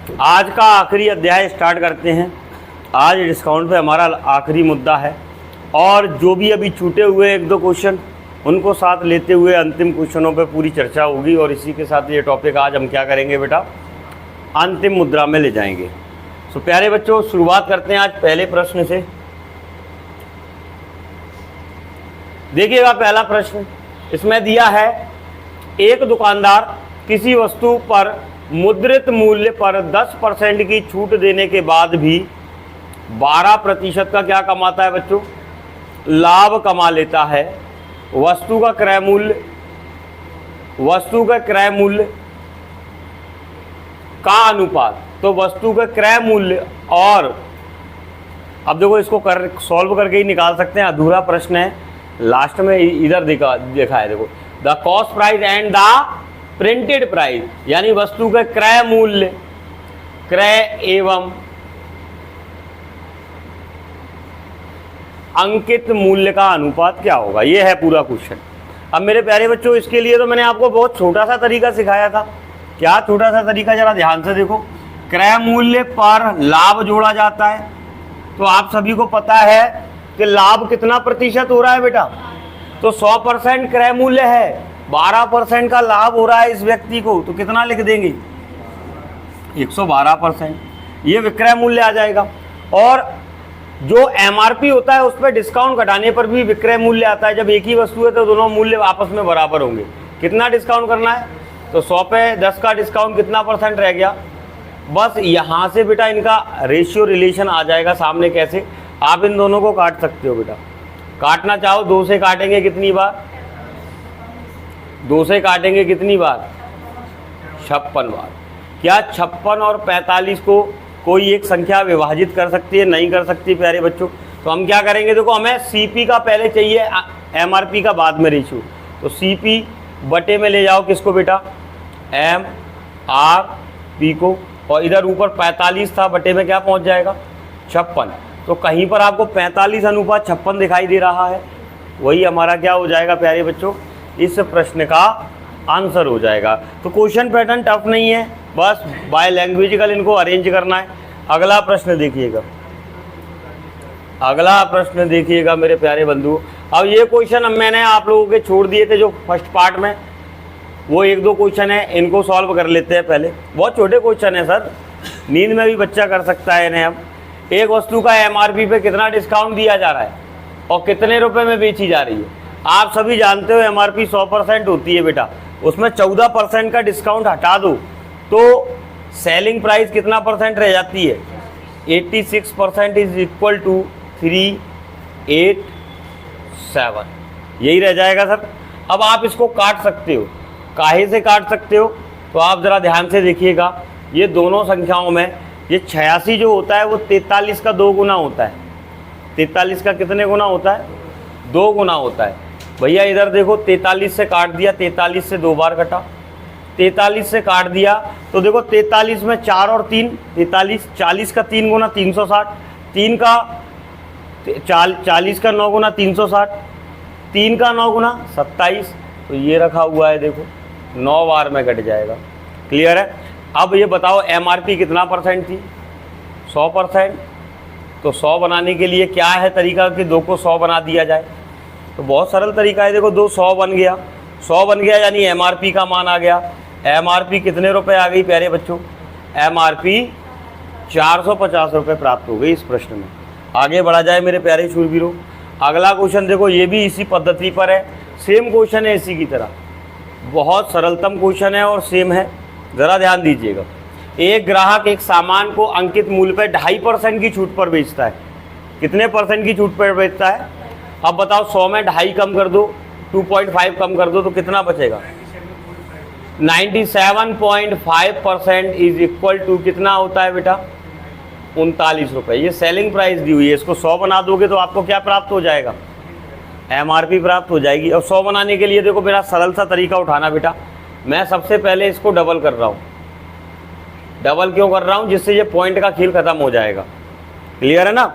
आज का आखिरी अध्याय स्टार्ट करते हैं। आज डिस्काउंट पे हमारा आखिरी मुद्दा है और जो भी अभी छूटे हुए एक दो क्वेश्चन उनको साथ लेते हुए अंतिम क्वेश्चनों पे पूरी चर्चा होगी। और इसी के साथ ये टॉपिक आज हम क्या करेंगे बेटा, अंतिम मुद्रा में ले जाएंगे। सो प्यारे बच्चों, शुरुआत करते हैं आज पहले प्रश्न से। देखिएगा पहला प्रश्न इसमें दिया है, एक दुकानदार किसी वस्तु पर मुद्रित मूल्य पर 10% की छूट देने के बाद भी 12% का क्या कमाता है बच्चों, लाभ कमा लेता है। वस्तु का क्रय मूल्य का अनुपात, तो वस्तु का क्रय मूल्य और अब देखो इसको सॉल्व करके ही निकाल सकते हैं, अधूरा प्रश्न है। लास्ट में इधर देखा है, देखो the cost price and the printed price, यानी वस्तु का क्रय मूल्य, क्रय एवं अंकित मूल्य का अनुपात क्या होगा, ये है पूरा क्वेश्चन। अब मेरे प्यारे बच्चों, इसके लिए तो मैंने आपको बहुत छोटा सा तरीका सिखाया था। क्या छोटा सा तरीका, जरा ध्यान से देखो। क्रय मूल्य पर लाभ जोड़ा जाता है, तो आप सभी को पता है कि लाभ कितना प्रतिशत हो रहा है बेटा, तो 100% क्रय मूल्य है, 12% का लाभ हो रहा है इस व्यक्ति को, तो कितना लिख देंगे, 112%। ये विक्रय मूल्य आ जाएगा। और जो एमआरपी होता है उस पर डिस्काउंट घटाने पर भी विक्रय मूल्य आता है। जब एक ही वस्तु है तो दोनों मूल्य आपस में बराबर होंगे। कितना डिस्काउंट करना है, तो 100 पे 10 का डिस्काउंट कितना % रह गया। बस यहाँ से बेटा इनका रेशियो रिलेशन आ जाएगा सामने। कैसे, आप इन दोनों को काट सकते हो बेटा। काटना चाहो 2 से काटेंगे कितनी बार, 2 से काटेंगे कितनी बार, 56 बार। क्या 56 और 45 को कोई एक संख्या विभाजित कर सकती है, नहीं कर सकती प्यारे बच्चों। तो हम क्या करेंगे, देखो हमें सीपी का पहले चाहिए, एमआरपी का बाद में रेशियो। तो सीपी बटे में ले जाओ किसको बेटा, एमआरपी को, और इधर ऊपर 45 था, बटे में क्या पहुंच जाएगा, 56। तो कहीं पर आपको 45:56 दिखाई दे रहा है, वही हमारा क्या हो जाएगा प्यारे बच्चों, इस प्रश्न का आंसर हो जाएगा। तो क्वेश्चन पैटर्न टफ नहीं है, बस बाय लैंग्वेजिकल इनको अरेंज करना है। अगला प्रश्न देखिएगा, अगला प्रश्न देखिएगा मेरे प्यारे बंधु। अब ये क्वेश्चन मैंने आप लोगों के छोड़ दिए थे जो फर्स्ट पार्ट में, वो एक दो क्वेश्चन है, इनको सॉल्व कर लेते हैं पहले। बहुत छोटे क्वेश्चन है सर, नींद में भी बच्चा कर सकता है इन्हें। अब एक वस्तु का एमआरपी पे कितना डिस्काउंट दिया जा रहा है और कितने रुपए में बेची जा रही है। आप सभी जानते हो एमआरपी 100% होती है बेटा, उसमें 14% का डिस्काउंट हटा दो तो सेलिंग प्राइस कितना % रह जाती है, 86% इज इक्वल टू 387, यही रह जाएगा सर। अब आप इसको काट सकते हो, काहे से काट सकते हो, तो आप ज़रा ध्यान से देखिएगा। ये दोनों संख्याओं में ये 86 जो होता है वो 43 का 2 गुना होता है। 43 का कितने गुना होता है, 2 गुना होता है भैया। इधर देखो 43 से काट दिया, 43 से 2 बार कटा, 43 से काट दिया तो देखो 43 में 4 और 3 43, 40 का 3 गुना 360, 3 का 40 का 9 गुना 360, 3 का 9 गुना 27, तो ये रखा हुआ है देखो 9 बार में कट जाएगा। क्लियर है। अब ये बताओ एमआरपी कितना % थी, 100%। तो 100 बनाने के लिए क्या है तरीका कि 2 को 100 बना दिया जाए, तो बहुत सरल तरीका है। देखो 2 100 बन गया, 100 बन गया यानी एमआरपी का मान आ गया। एमआरपी कितने रुपए आ गई प्यारे बच्चों, एमआरपी 450 रुपये प्राप्त हो गई इस प्रश्न में। आगे बढ़ा जाए मेरे प्यारे शूरवीरों। अगला क्वेश्चन देखो, ये भी इसी पद्धति पर है, सेम क्वेश्चन है इसी की तरह, बहुत सरलतम क्वेश्चन है और सेम है, ज़रा ध्यान दीजिएगा। एक ग्राहक एक सामान को अंकित मूल्य पर 2.5% की छूट पर बेचता है। कितने % की छूट पर बेचता है, अब बताओ 100 में 2.5 कम कर दो, 2.5 कम कर दो तो कितना बचेगा, 97.5% इज इक्वल टू कितना होता है बेटा, 39 रुपये। ये सेलिंग प्राइस दी हुई है, इसको 100 बना दोगे तो आपको क्या प्राप्त हो जाएगा, एमआरपी प्राप्त हो जाएगी। और 100 बनाने के लिए देखो मेरा सरल सा तरीका उठाना बेटा, मैं सबसे पहले इसको डबल कर रहा हूँ। डबल क्यों कर रहा हूँ, जिससे ये पॉइंट का खेल खत्म हो जाएगा। क्लियर है ना।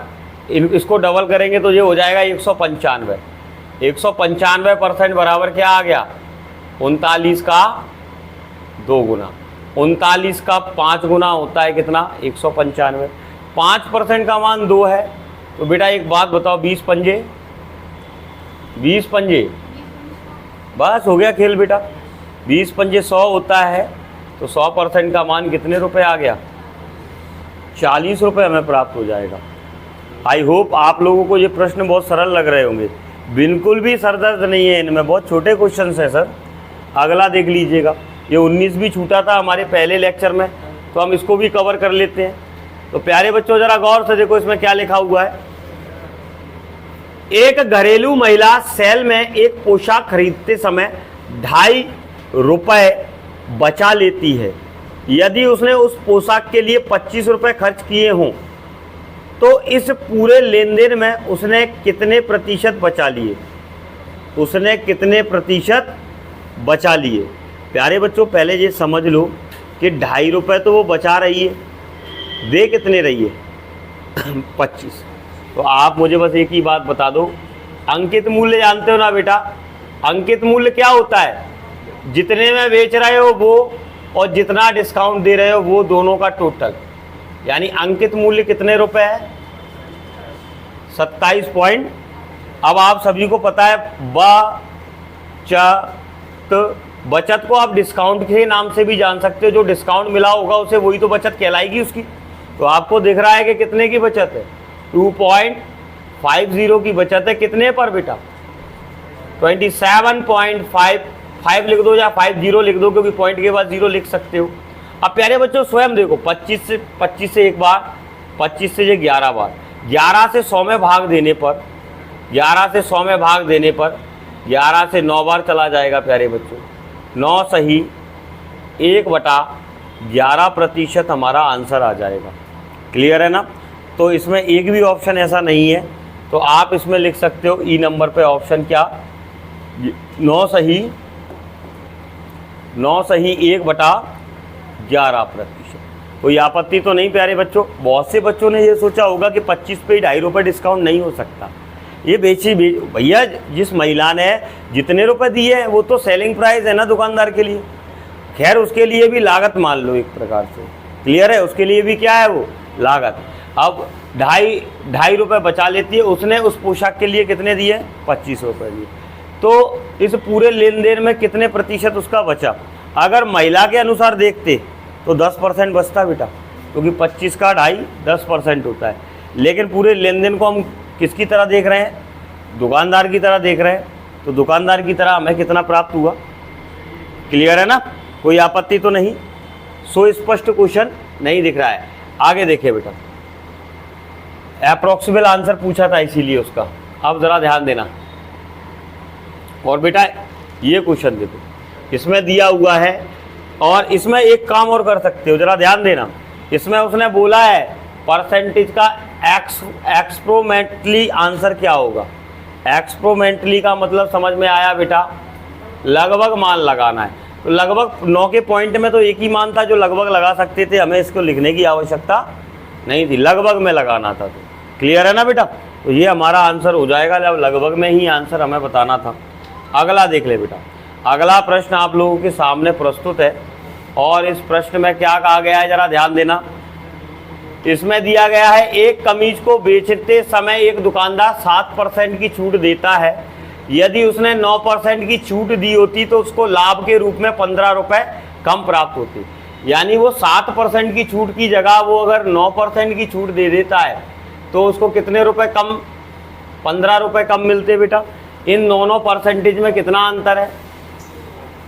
इसको डबल करेंगे तो ये हो जाएगा 195। 195% बराबर क्या आ गया, 39 का 2 गुना। 39 का 5 गुना होता है कितना, 195। 5% का मान 2 है, तो बेटा एक बात बताओ, 20 पंजे, 20 पंजे, बस हो गया खेल बेटा। 20 पंजे 100 होता है, तो 100% का मान कितने रुपए आ गया, 40 रुपये हमें प्राप्त हो जाएगा। आई होप आप लोगों को ये प्रश्न बहुत सरल लग रहे होंगे, बिल्कुल भी सरदर्द नहीं है इनमें, बहुत छोटे क्वेश्चन है सर। अगला देख लीजिएगा, ये 19 भी छूटा था हमारे पहले लेक्चर में, तो हम इसको भी कवर कर लेते हैं। तो प्यारे बच्चों ज़रा गौर से देखो इसमें क्या लिखा हुआ है। एक घरेलू महिला सेल में एक पोशाक खरीदते समय 2.5 रुपये बचा लेती है। यदि उसने उस पोशाक के लिए 25 रुपये खर्च किए हों तो इस पूरे लेन देन में उसने कितने प्रतिशत बचा लिए, उसने कितने प्रतिशत बचा लिए। प्यारे बच्चों पहले ये समझ लो कि 2.5 रुपये तो वो बचा रही है, दे कितने रही है 25। तो आप मुझे बस एक ही बात बता दो, अंकित मूल्य जानते हो ना बेटा, अंकित मूल्य क्या होता है, जितने में बेच रहे हो वो और जितना डिस्काउंट दे रहे हो वो दोनों का टोटल, यानी अंकित मूल्य कितने रुपए है, 27 पॉइंट। अब आप सभी को पता है बचत को आप डिस्काउंट के नाम से भी जान सकते हो, जो डिस्काउंट मिला होगा उसे वही तो बचत कहलाएगी उसकी। तो आपको दिख रहा है कि कितने की बचत है, 2.50 की बचत है, कितने पर बेटा 27.55 लिख दो या 50 लिख दो, क्योंकि पॉइंट के बाद 0 लिख सकते हो। अब प्यारे बच्चों स्वयं देखो, 25 से एक बार, 25 से ये 11 बार, 11 से 100 में भाग देने पर, 11 से 100 में भाग देने पर 11 से 9 बार चला जाएगा प्यारे बच्चों। 9 सही 1/11% हमारा आंसर आ जाएगा। क्लियर है ना। तो इसमें एक भी ऑप्शन ऐसा नहीं है, तो आप इसमें लिख सकते हो ई नंबर पे ऑप्शन क्या, 9 सही 1/11%। कोई आपत्ति तो नहीं प्यारे बच्चों। बहुत से बच्चों ने ये सोचा होगा कि 25 पे 2.5 रुपये डिस्काउंट नहीं हो सकता। ये भैया जिस महिला ने जितने रुपए दिए हैं वो तो सेलिंग प्राइस है ना दुकानदार के लिए, खैर उसके लिए भी लागत मान लो एक प्रकार से। क्लियर है, उसके लिए भी क्या है वो लागत। अब 2.5 रुपये बचा लेती है, उसने उस पोशाक के लिए कितने दिए, 25 रुपये दिए। तो इस पूरे लेन देन में कितने प्रतिशत उसका बचा, अगर महिला के अनुसार देखते तो 10% बचता बेटा, क्योंकि 25 का 2.5 10% होता है। लेकिन पूरे लेन देन को हम किसकी तरह देख रहे हैं, दुकानदार की तरह देख रहे हैं, तो दुकानदार की तरह हमें कितना प्राप्त हुआ। क्लियर है ना, कोई आपत्ति तो नहीं। सो स्पष्ट क्वेश्चन नहीं दिख रहा है। आगे देखिए बेटा, अप्रोक्सीमेट आंसर पूछा था इसीलिए उसका, अब ज़रा ध्यान देना। और बेटा ये क्वेश्चन देखो, इसमें दिया हुआ है और इसमें एक काम और कर सकते हो, ज़रा ध्यान देना। इसमें उसने बोला है परसेंटेज का एक्सप्रोमेंटली आंसर क्या होगा। एक्सप्रोमेंटली का मतलब समझ में आया बेटा, लगभग मान लगाना है। तो लगभग 9 के पॉइंट में तो एक ही मान था जो लगभग लगा सकते थे, हमें इसको लिखने की आवश्यकता नहीं थी, लगभग में लगाना था। तो क्लियर है ना बेटा, तो ये हमारा आंसर हो जाएगा, जब लगभग में ही आंसर हमें बताना था। अगला देख ले बेटा, अगला प्रश्न आप लोगों के सामने प्रस्तुत है और इस प्रश्न में क्या कहा गया है, जरा ध्यान देना। इसमें दिया गया है एक कमीज को बेचते समय एक दुकानदार 7% की छूट देता है। यदि उसने 9% की छूट दी होती तो उसको लाभ के रूप में 15 रुपये कम प्राप्त होते। यानी वो 7% की छूट की जगह वो अगर 9% की छूट दे देता है तो उसको कितने रुपए कम, 15 रुपये कम मिलते बेटा। इन दोनों परसेंटेज में कितना अंतर है,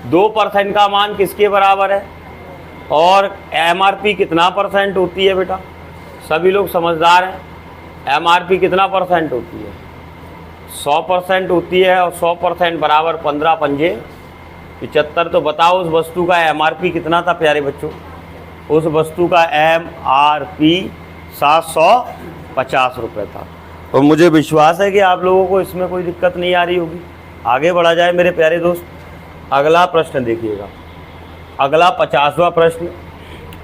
2% का मान किसके बराबर है और MRP कितना परसेंट होती है बेटा। सभी लोग समझदार हैं, MRP कितना परसेंट होती है, 100% होती है और 100% बराबर 15 पंजे 75। तो बताओ उस वस्तु का MRP कितना था प्यारे बच्चों, उस वस्तु का MRP 750 रुपये था। और मुझे विश्वास है कि आप लोगों को इसमें कोई दिक्कत नहीं आ रही होगी। आगे बढ़ा जाए मेरे प्यारे दोस्त, अगला प्रश्न देखिएगा, अगला 50वां प्रश्न।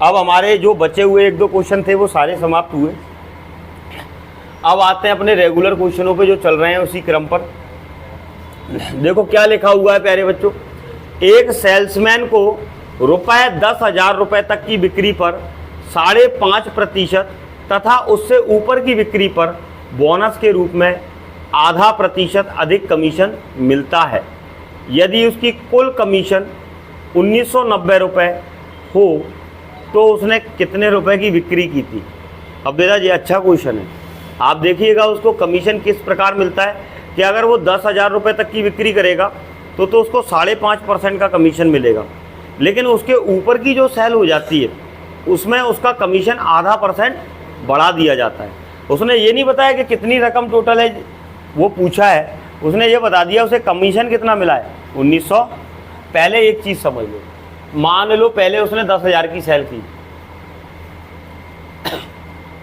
अब हमारे जो बचे हुए 1-2 क्वेश्चन थे वो सारे समाप्त हुए। अब आते हैं अपने रेगुलर क्वेश्चनों पे जो चल रहे हैं उसी क्रम पर। देखो क्या लिखा हुआ है प्यारे बच्चों, एक सेल्समैन को रुपये 10,000 रुपये तक की बिक्री पर 5.5% तथा उससे ऊपर की बिक्री पर बोनस के रूप में आधा प्रतिशत अधिक कमीशन मिलता है। यदि उसकी कुल कमीशन 1990 रुपये हो तो उसने कितने रुपए की बिक्री की थी। अब बेटा ये अच्छा क्वेश्चन है, आप देखिएगा उसको कमीशन किस प्रकार मिलता है कि अगर वो 10,000 रुपये तक की बिक्री करेगा तो उसको 5.5% का कमीशन मिलेगा, लेकिन उसके ऊपर की जो सेल हो जाती है उसमें उसका कमीशन आधा % बढ़ा दिया जाता है। उसने ये नहीं बताया कि कितनी रकम टोटल है, वो पूछा है, उसने ये बता दिया उसे कमीशन कितना मिला है 1900। पहले एक चीज़ समझ लो, मान लो पहले उसने 10,000 की सेल की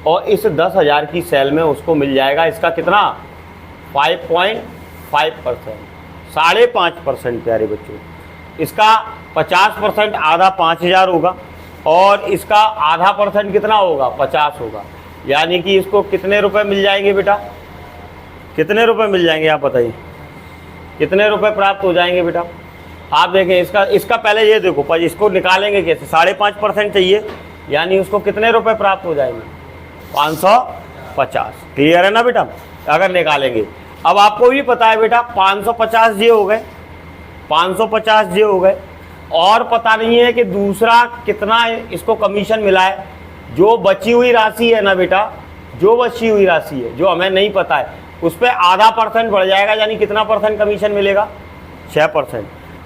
और इस 10,000 की सेल में उसको मिल जाएगा इसका कितना 5.5%, 5.5% प्यारे बच्चों। इसका 50% आधा 5,000 होगा और इसका आधा % कितना होगा 50 होगा, यानी कि इसको कितने रुपए मिल जाएंगे बेटा, कितने रुपए मिल जाएंगे आप बताइए, कितने रुपए प्राप्त हो जाएंगे बेटा। आप देखें इसका पहले ये देखो, पर इसको निकालेंगे कैसे, 5.5% चाहिए, यानी उसको कितने रुपए प्राप्त हो जाएंगे 550। क्लियर है ना बेटा, अगर निकालेंगे। अब आपको भी पता है बेटा 550 ये हो गए, 550 ये हो गए, और पता नहीं है कि दूसरा कितना इसको कमीशन मिला है। जो बची हुई राशि है ना बेटा, जो बची हुई राशि है जो हमें नहीं पता है उस पर आधा % बढ़ जाएगा, यानी कितना % कमीशन मिलेगा 6%।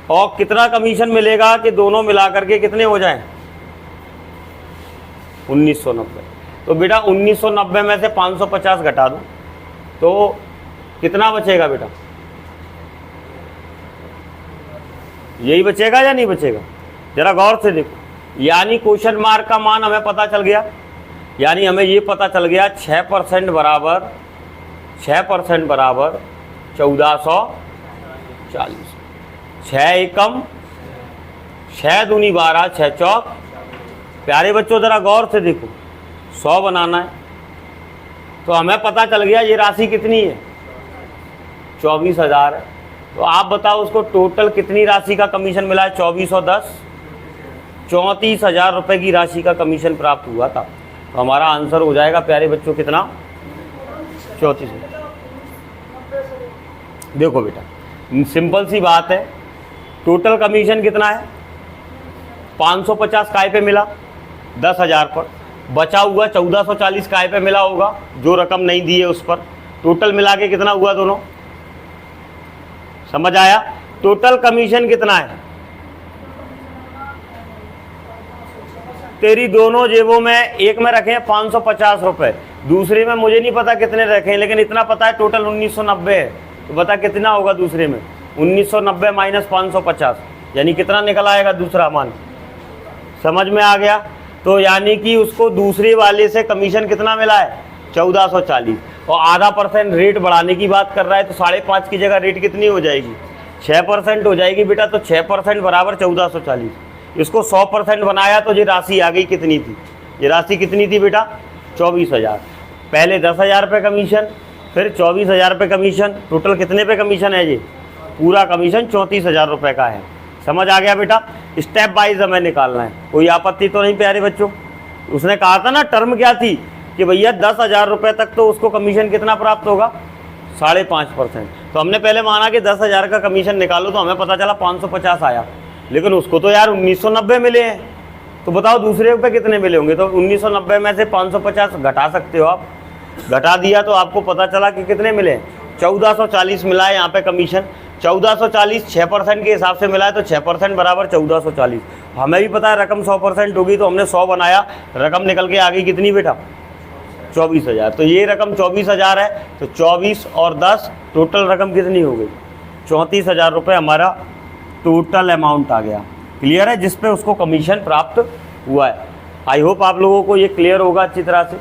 और कितना कमीशन मिलेगा कि दोनों मिलाकर के कितने हो जाएं 1990। तो बेटा 1990 में से 550 घटा दो तो कितना बचेगा बेटा, यही बचेगा या नहीं बचेगा, जरा गौर से देखो। यानी क्वेश्चन मार्क का मान हमें पता चल गया, यानी हमें ये पता चल गया 6% बराबर 1440। 6 एकम 6 दूनी 12, 6 चौक। प्यारे बच्चों जरा गौर से देखो, 100 बनाना है तो हमें पता चल गया ये राशि कितनी है 24,000 है। तो आप बताओ उसको टोटल कितनी राशि का कमीशन मिला है 2410, 34,000 रुपये की राशि का कमीशन प्राप्त हुआ था। तो हमारा आंसर हो जाएगा प्यारे बच्चों कितना 34। देखो बेटा सिंपल सी बात है, टोटल कमीशन कितना है 550 काय पे मिला 10,000 पर, बचा हुआ 1440 काय पे मिला होगा जो रकम नहीं दी है उस पर। टोटल मिला के कितना हुआ दोनों, समझ आया। टोटल कमीशन कितना है, तेरी दोनों जेबों में, एक में रखे हैं 550 रुपये, दूसरे में मुझे नहीं पता कितने रखे हैं, लेकिन इतना पता है टोटल 1990 है। तो बता कितना होगा दूसरे में 1990 माइनस 550, यानी कितना निकल आएगा दूसरा मान, समझ में आ गया। तो यानी कि उसको दूसरे वाले से कमीशन कितना मिला है 1440, और आधा % रेट बढ़ाने की बात कर रहा है तो 5.5 की जगह रेट कितनी हो जाएगी 6% हो जाएगी बेटा। तो 6% बराबर 1440, इसको 100% बनाया तो ये राशि आ गई कितनी थी, ये राशि कितनी थी बेटा 24,000। पहले 10,000 रुपये कमीशन, फिर 24,000 रुपये कमीशन, टोटल कितने पे कमीशन है ये, पूरा कमीशन 34,000 रुपये का है। समझ आ गया बेटा। स्टेप वाइज हमें निकालना है, कोई आपत्ति तो नहीं प्यारे बच्चों। उसने कहा था ना टर्म क्या थी कि भैया 10,000 रुपये तक तो उसको कमीशन कितना प्राप्त होगा 5.5%। तो हमने पहले माना कि 10,000 का कमीशन निकालो तो हमें पता चला 550 आया, लेकिन उसको तो यार 1990 मिले हैं। तो बताओ दूसरे पे कितने मिले होंगे। तो 1990 में से 550 घटा सकते हो आप, घटा दिया तो आपको पता चला कि कितने मिले 1440 मिला है यहाँ पे कमीशन। 1440 6% के हिसाब से मिला है तो 6% बराबर 1440। हमें भी पता है रकम 100% होगी तो हमने 100 बनाया, रकम निकल के आ गई कितनी बेटा 24,000। तो ये रकम 24,000 है, तो 24 और 10 टोटल रकम कितनी हो गई 34,000 रुपये हमारा टोटल अमाउंट आ गया। क्लियर है, जिस पे उसको कमीशन प्राप्त हुआ है। आई होप आप लोगों को ये क्लियर होगा अच्छी तरह से।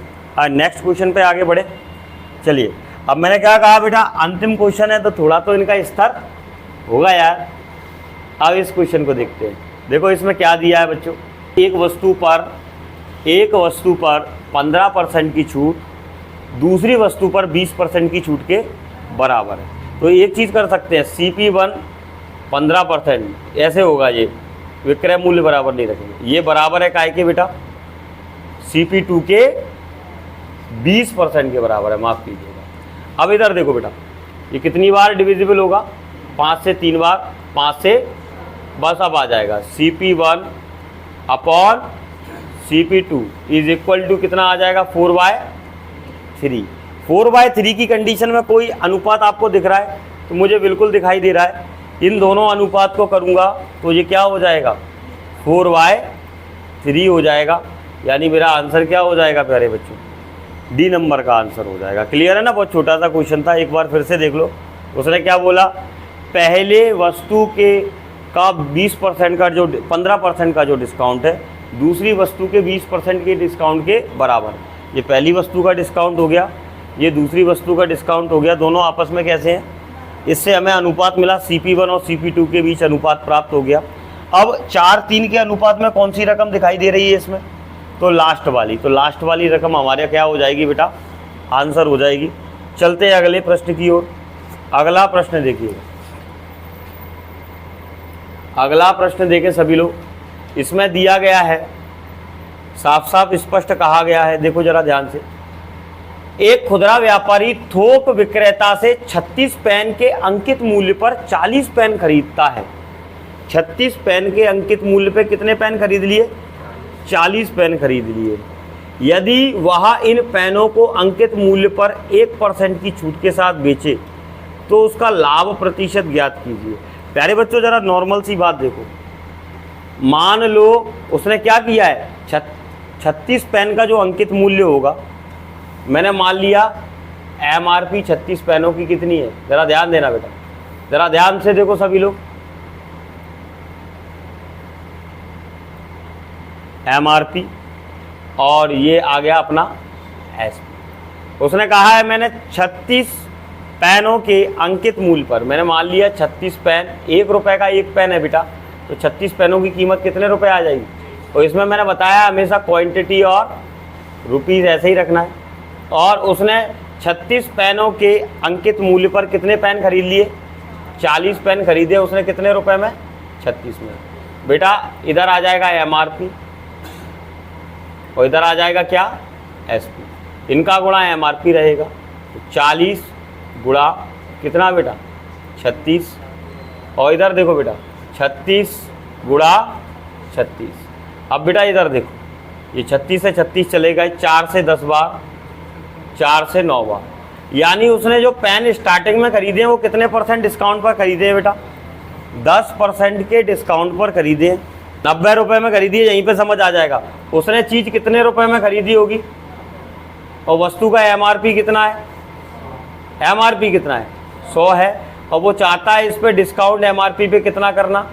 नेक्स्ट क्वेश्चन पे आगे बढ़े। चलिए अब मैंने क्या कहा बेटा, अंतिम क्वेश्चन है तो थोड़ा तो इनका स्तर होगा यार। अब इस क्वेश्चन को देखते हैं। देखो इसमें क्या दिया है बच्चों, एक वस्तु पर 15% की छूट दूसरी वस्तु पर 20% की छूट के बराबर है। तो एक चीज़ कर सकते हैं, CP1 15%, ऐसे होगा ये विक्रय मूल्य बराबर नहीं रखेंगे। ये बराबर है काय के बेटा, CP2 के 20% के बराबर है, माफ़ कीजिएगा। अब इधर देखो बेटा, ये कितनी बार डिविजिबल होगा, 5 से 3 बार, 5 से बस अब आ जाएगा CP1 upon CP2 is equal to कितना आ जाएगा 4/3। 4/3 की कंडीशन में कोई अनुपात आपको दिख रहा है तो मुझे बिल्कुल दिखाई दे रहा है। इन दोनों अनुपात को करूँगा तो ये क्या हो जाएगा 4/3 हो जाएगा, यानी मेरा आंसर क्या हो जाएगा प्यारे बच्चों, डी नंबर का आंसर हो जाएगा। क्लियर है ना, बहुत छोटा सा क्वेश्चन था, एक बार फिर से देख लो। उसने क्या बोला, पहले वस्तु के का 20% का जो 15% का जो डिस्काउंट है दूसरी वस्तु के 20% के डिस्काउंट के बराबर। ये पहली वस्तु का डिस्काउंट हो गया, ये दूसरी वस्तु का डिस्काउंट हो गया, दोनों आपस में कैसे हैं, इससे हमें अनुपात मिला CP1 और CP2 के बीच अनुपात प्राप्त हो गया। अब 4-3 के अनुपात में कौन सी रकम दिखाई दे रही है इसमें, तो लास्ट वाली, तो लास्ट वाली रकम हमारे क्या हो जाएगी बेटा, आंसर हो जाएगी। चलते हैं अगले प्रश्न की ओर। अगला प्रश्न देखिएगा, अगला प्रश्न देखें सभी लोग, इसमें दिया गया है, साफ साफ स्पष्ट कहा गया है, देखो जरा ध्यान से। एक खुदरा व्यापारी थोक विक्रेता से 36 पेन के अंकित मूल्य पर 40 पेन खरीदता है। 36 पेन के अंकित मूल्य पे कितने पेन खरीद लिए, 40 पेन खरीद लिए। यदि वह इन पेनों को अंकित मूल्य पर 1% की छूट के साथ बेचे तो उसका लाभ प्रतिशत ज्ञात कीजिए। प्यारे बच्चों जरा नॉर्मल सी बात देखो, मान लो उसने क्या किया है, 36 पेन का जो अंकित मूल्य होगा, मैंने मान लिया MRP 36 पेनों की कितनी है, जरा ध्यान देना बेटा, जरा ध्यान से देखो सभी लोग। MRP और ये आ गया अपना SP। उसने कहा है मैंने 36 पेनों के अंकित मूल्य पर, मैंने मान लिया 36 पेन, 1 रुपये का एक पेन है बेटा, तो 36 पेनों की कीमत कितने रुपए आ जाएगी। तो इसमें मैंने बताया हमेशा क्वांटिटी और रुपीज़ ऐसे ही रखना है। और उसने 36 पेनों के अंकित मूल्य पर कितने पेन खरीद लिए, 40 पेन खरीदे उसने, कितने रुपए में, 36 में। बेटा इधर आ जाएगा MRP और इधर आ जाएगा क्या, SP, इनका गुणा MRP रहेगा। तो 40 गुणा कितना बेटा, 36, और इधर देखो बेटा 36 गुणा 36। अब बेटा इधर देखो, ये 36 से 36 चलेगा, 4 से 10 बार, 4 से 9 बार, यानी उसने जो पेन स्टार्टिंग में खरीदे हैं वो कितने % डिस्काउंट पर खरीदे हैं बेटा, 10% के डिस्काउंट पर खरीदे हैं। 90 रुपये में खरीदी है, यहीं पे समझ आ जाएगा उसने चीज़ कितने रुपए में खरीदी होगी, और वस्तु का MRP कितना है, MRP कितना है 100 है, और वो चाहता है इस पर डिस्काउंट MRP पे कितना करना,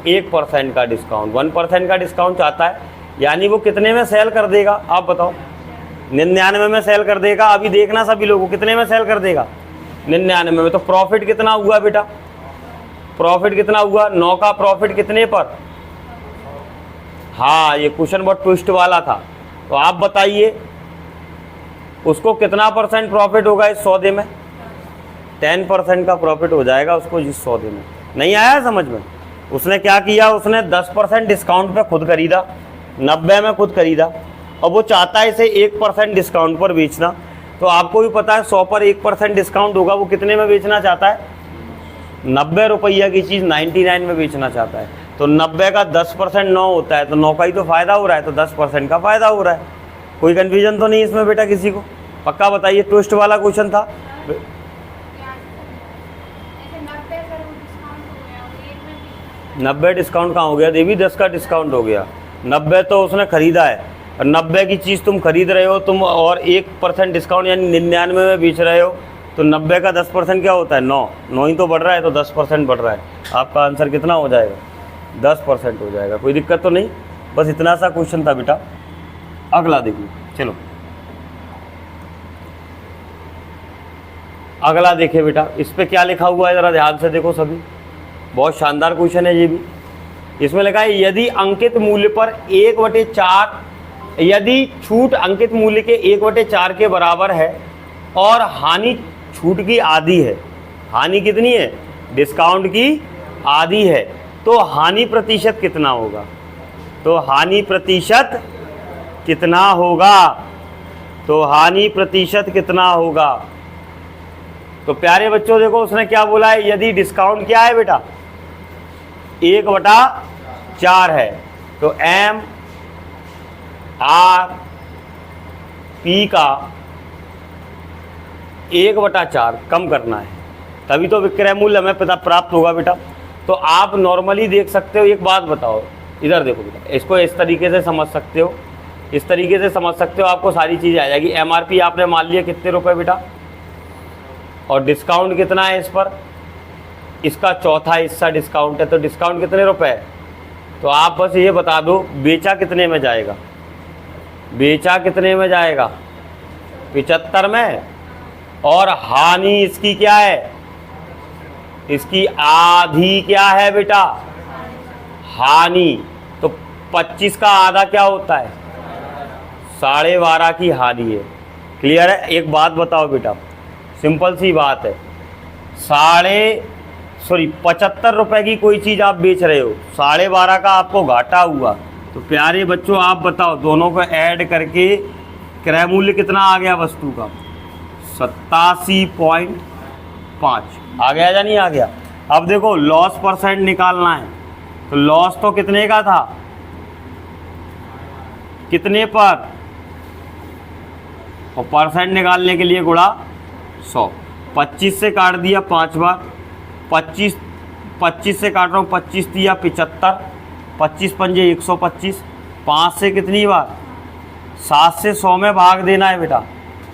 1% का डिस्काउंट, 1% का डिस्काउंट चाहता है, यानी वो कितने में सेल कर देगा, आप बताओ, 99 में सेल कर देगा। अभी देखना सभी लोगों, कितने में सेल कर देगा, 99 में। तो प्रॉफिट कितना हुआ बेटा, प्रॉफिट कितना हुआ, 9 का प्रॉफिट कितने पर, हाँ ये क्वेश्चन बहुत ट्विस्ट वाला था। तो आप बताइए उसको कितना % प्रॉफिट होगा इस सौदे में, 10% का प्रॉफिट हो जाएगा उसको इस सौदे में। नहीं आया समझ में, उसने क्या किया, उसने 10% डिस्काउंट पे खुद खरीदा, 90 में खुद खरीदा, और वो चाहता है इसे 1% डिस्काउंट पर बेचना। तो आपको भी पता है 100 पर 1% डिस्काउंट होगा, वो कितने में बेचना चाहता है, 90 रुपया की चीज़ 99 में बेचना चाहता है। तो 90 का 10% 9 होता है, तो 9 का ही तो फ़ायदा हो रहा है, तो 10% का फ़ायदा हो रहा है। कोई कन्फ्यूजन तो नहीं इसमें बेटा किसी को, पक्का बताइए, ट्विस्ट वाला क्वेश्चन था। 90 डिस्काउंट कहाँ हो गया देवी, 10 का डिस्काउंट हो गया, 90 तो उसने खरीदा है, और 90 की चीज़ तुम खरीद रहे हो तुम, और 1% डिस्काउंट यानी 99 में बेच रहे हो, तो 90 का 10% क्या होता है, 9 ही तो बढ़ रहा है, तो 10% बढ़ रहा है। आपका आंसर कितना हो जाएगा, 10% हो जाएगा। कोई दिक्कत तो नहीं, बस इतना सा क्वेश्चन था बेटा। अगला देखिए, चलो अगला देखे बेटा, इस पे क्या लिखा हुआ है, ज़रा ध्यान से देखो सभी, बहुत शानदार क्वेश्चन है ये भी। इसमें लिखा है यदि अंकित मूल्य पर 1/4, यदि छूट अंकित मूल्य के 1/4 के बराबर है और हानि छूट की आधी है, हानि कितनी है, डिस्काउंट की आधी है, तो हानि प्रतिशत कितना होगा, तो हानि प्रतिशत कितना होगा, तो हानि प्रतिशत कितना होगा। तो प्यारे बच्चों देखो उसने क्या बोला है, यदि डिस्काउंट क्या है बेटा 1/4 है, तो एम आर पी का 1/4 कम करना है, तभी तो विक्रय मूल्य हमें पता प्राप्त होगा बेटा। तो आप नॉर्मली देख सकते हो, एक बात बताओ, इधर देखो बेटा, इसको इस तरीके से समझ सकते हो, इस तरीके से समझ सकते हो, आपको सारी चीज़ें आ जाएगी। एमआरपी आपने मान लिया कितने रुपए बेटा, और डिस्काउंट कितना है इस पर, इसका चौथा हिस्सा डिस्काउंट है, तो डिस्काउंट कितने रुपए है। तो आप बस ये बता दो बेचा कितने में जाएगा, बेचा कितने में जाएगा 75 में, और हानि इसकी क्या है, इसकी आधी क्या है बेटा हानि। तो 25 का आधा क्या होता है 12.5 की हानि है। क्लियर है। एक बात बताओ बेटा, सिंपल सी बात है, 75 रुपए की कोई चीज़ आप बेच रहे हो, 12.5 का आपको घाटा हुआ, तो प्यारे बच्चों आप बताओ दोनों को ऐड करके क्रय मूल्य कितना आ गया वस्तु का 87.5 आ गया या नहीं आ गया। अब देखो लॉस परसेंट निकालना है, तो लॉस तो कितने का था, कितने पर, और परसेंट निकालने के लिए गुणा 100। 25 से काट दिया 5 बार, 25 से काट रहा हूँ, 25 दिया 75, 25 पंजे 125, 5 से कितनी बार 7 से 100 में भाग देना है बेटा,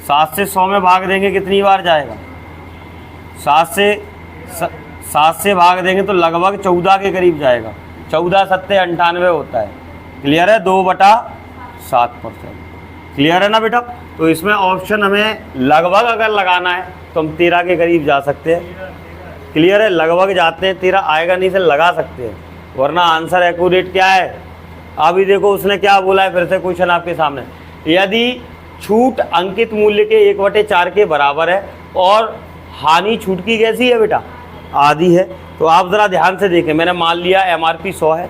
7 से 100 में भाग देंगे कितनी बार जाएगा, 7 से भाग देंगे तो लगभग 14 के करीब जाएगा, 14 7 98 होता है। क्लियर है, 2/7%। क्लियर है ना बेटा। तो इसमें ऑप्शन हमें लगभग अगर लगाना है तो हम 13 के करीब जा सकते हैं। क्लियर है, लगभग जाते हैं, 13 आएगा नहीं से लगा सकते हैं, वरना आंसर एक्यूरेट क्या है। अभी देखो उसने क्या बोला है, फिर से क्वेश्चन आपके सामने, यदि छूट अंकित मूल्य के 1/4 के बराबर है और हानि छूट की कैसी है बेटा आधी है, तो आप ज़रा ध्यान से देखें, मैंने मान लिया एमआरपी 100 है,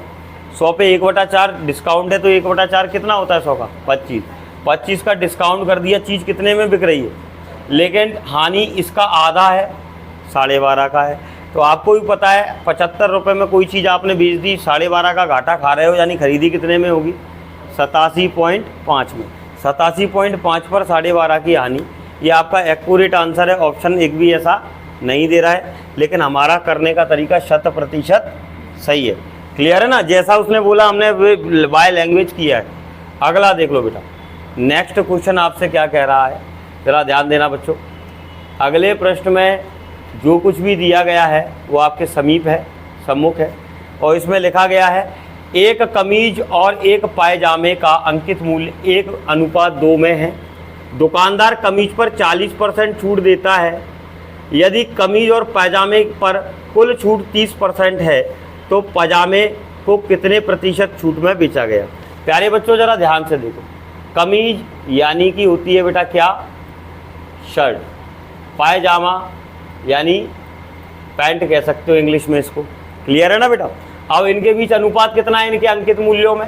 100 पे 1/4 डिस्काउंट है, तो 1/4 कितना होता है 100 का 25 का डिस्काउंट कर दिया, चीज़ कितने में बिक रही है, लेकिन हानि इसका आधा है 12.5 का है। तो आपको भी पता है 75 रुपये में कोई चीज़ आपने बेच दी, 12.5 का घाटा खा रहे हो, यानी खरीदी कितने में होगी 87.5 में, 87.5 पर 12.5 की हानि। ये आपका एक्यूरेट आंसर है, ऑप्शन एक भी ऐसा नहीं दे रहा है, लेकिन हमारा करने का तरीका 100% सही है। क्लियर है ना, जैसा उसने बोला हमने बाय लैंग्वेज किया है। अगला देख लो बेटा, नेक्स्ट क्वेश्चन आपसे क्या कह रहा है, ज़रा ध्यान देना बच्चों। अगले प्रश्न में जो कुछ भी दिया गया है वो आपके समीप है, सम्मुख है, और इसमें लिखा गया है एक कमीज और एक पायजामे का अंकित मूल्य 1:2 में है। दुकानदार कमीज पर 40% छूट देता है, यदि कमीज और पायजामे पर कुल छूट 30% है तो पायजामे को कितने प्रतिशत छूट में बेचा गया। प्यारे बच्चों ज़रा ध्यान से देखो, कमीज यानी कि होती है बेटा क्या शर्ट, पायजामा यानी पैंट कह सकते हो इंग्लिश में इसको। क्लियर है ना बेटा। अब इनके बीच अनुपात कितना है इनके अंकित मूल्यों में,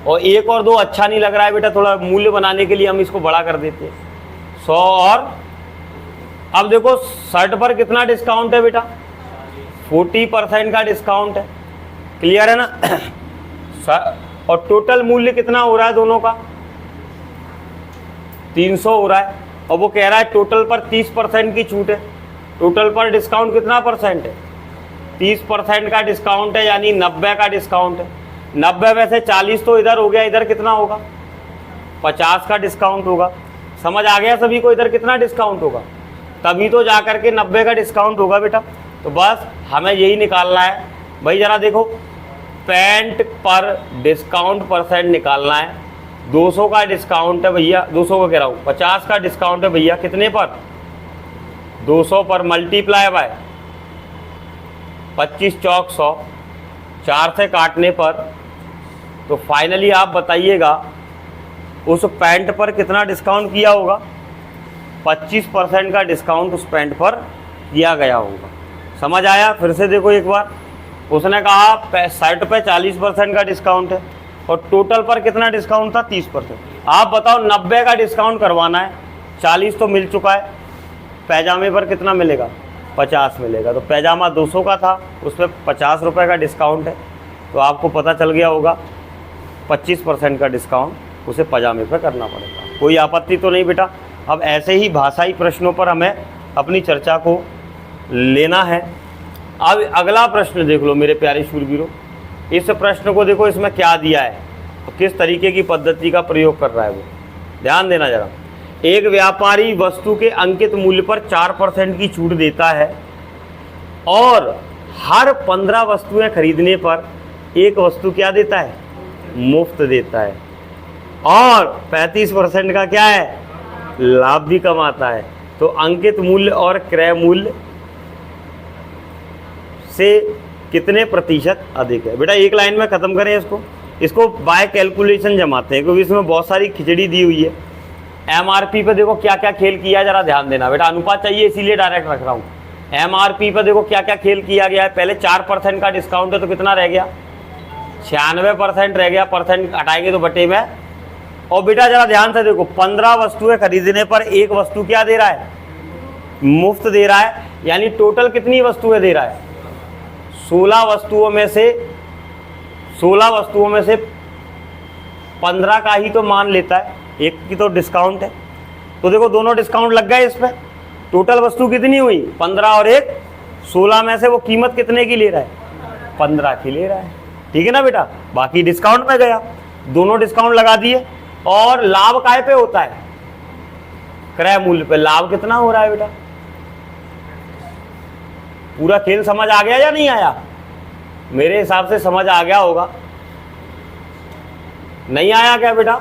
और 1 और 2 अच्छा नहीं लग रहा है बेटा, थोड़ा मूल्य बनाने के लिए हम इसको बड़ा कर देते हैं 100 और, अब देखो शर्ट पर कितना डिस्काउंट है बेटा 40% का डिस्काउंट है। क्लियर है ना। और टोटल मूल्य कितना हो रहा है दोनों का 300 हो रहा है, और वो कह रहा है टोटल पर 30% की छूट है। टोटल पर डिस्काउंट कितना परसेंट है 30% का डिस्काउंट है, यानी 90 का डिस्काउंट है। 90 में से 40 तो इधर हो गया, इधर कितना होगा 50 का डिस्काउंट होगा। समझ आ गया सभी को, इधर कितना डिस्काउंट होगा, तभी तो जा करके 90 का डिस्काउंट होगा बेटा। तो बस हमें यही निकालना है भाई। ज़रा देखो पैंट पर डिस्काउंट परसेंट निकालना है, 200 का डिस्काउंट है भैया, 200 को कह रहा हूँ 50 का डिस्काउंट है भैया, कितने पर 200 पर, मल्टीप्लाई बाय 25 चौक 100, 4 से काटने पर, तो फाइनली आप बताइएगा उस पैंट पर कितना डिस्काउंट किया होगा 25% का डिस्काउंट उस पैंट पर किया गया होगा। समझ आया। फिर से देखो एक बार, उसने कहा शर्ट पे 40% का डिस्काउंट है और टोटल पर कितना डिस्काउंट था, 30%। आप बताओ 90 का डिस्काउंट करवाना है, 40 तो मिल चुका है, पैजामे पर कितना मिलेगा, 50 मिलेगा। तो पैजामा 200 का था, उस पर 50 रुपये का डिस्काउंट है, तो आपको पता चल गया होगा 25% का डिस्काउंट उसे पजामे पर करना पड़ेगा। कोई आपत्ति तो नहीं बेटा। अब ऐसे ही भाषाई प्रश्नों पर हमें अपनी चर्चा को लेना है। अब अगला प्रश्न देख लो मेरे प्यारे शूरवीरों, इस प्रश्न को देखो, इसमें क्या दिया है तो किस तरीके की पद्धति का प्रयोग कर रहा है वो, ध्यान देना जरा। एक व्यापारी वस्तु के अंकित मूल्य पर 4% की छूट देता है और हर 15 वस्तुएं खरीदने पर एक वस्तु क्या देता है, मुफ्त देता है, और 35% का क्या है, लाभ भी कमाता है। तो अंकित मूल्य और क्रय मूल्य से कितने प्रतिशत अधिक है। बेटा एक लाइन में खत्म करें इसको बाय कैलकुलेशन जमाते हैं, क्योंकि इसमें बहुत सारी खिचड़ी दी हुई है। एमआरपी पे देखो क्या क्या खेल किया, जरा ध्यान देना बेटा, अनुपात चाहिए इसीलिए डायरेक्ट रख रहा हूँ। एमआरपी पे देखो क्या क्या खेल किया गया है। पहले 4% का डिस्काउंट है तो कितना रह गया, 96% रह गया, परसेंट हटाएंगे तो बटे में। और बेटा जरा ध्यान से देखो, 15 वस्तुएं खरीदने पर एक वस्तु क्या दे रहा है, मुफ्त दे रहा है, यानी टोटल कितनी वस्तुएं दे रहा है, 16 वस्तुओं में से 15 का ही तो मान लेता है, एक की तो डिस्काउंट है। तो देखो दोनों डिस्काउंट लग गए इस पर, टोटल वस्तु कितनी हुई, 15 और 1 16 में से वो कीमत कितने की ले रहा है, 15 की ले रहा है, ठीक है ना बेटा। बाकी डिस्काउंट में गया, दोनों डिस्काउंट लगा दिए। और लाभ काय पे होता है, क्रय मूल्य पे। लाभ कितना हो रहा है बेटा, पूरा खेल समझ आ गया या नहीं आया, मेरे हिसाब से समझ आ गया होगा। नहीं आया क्या बेटा,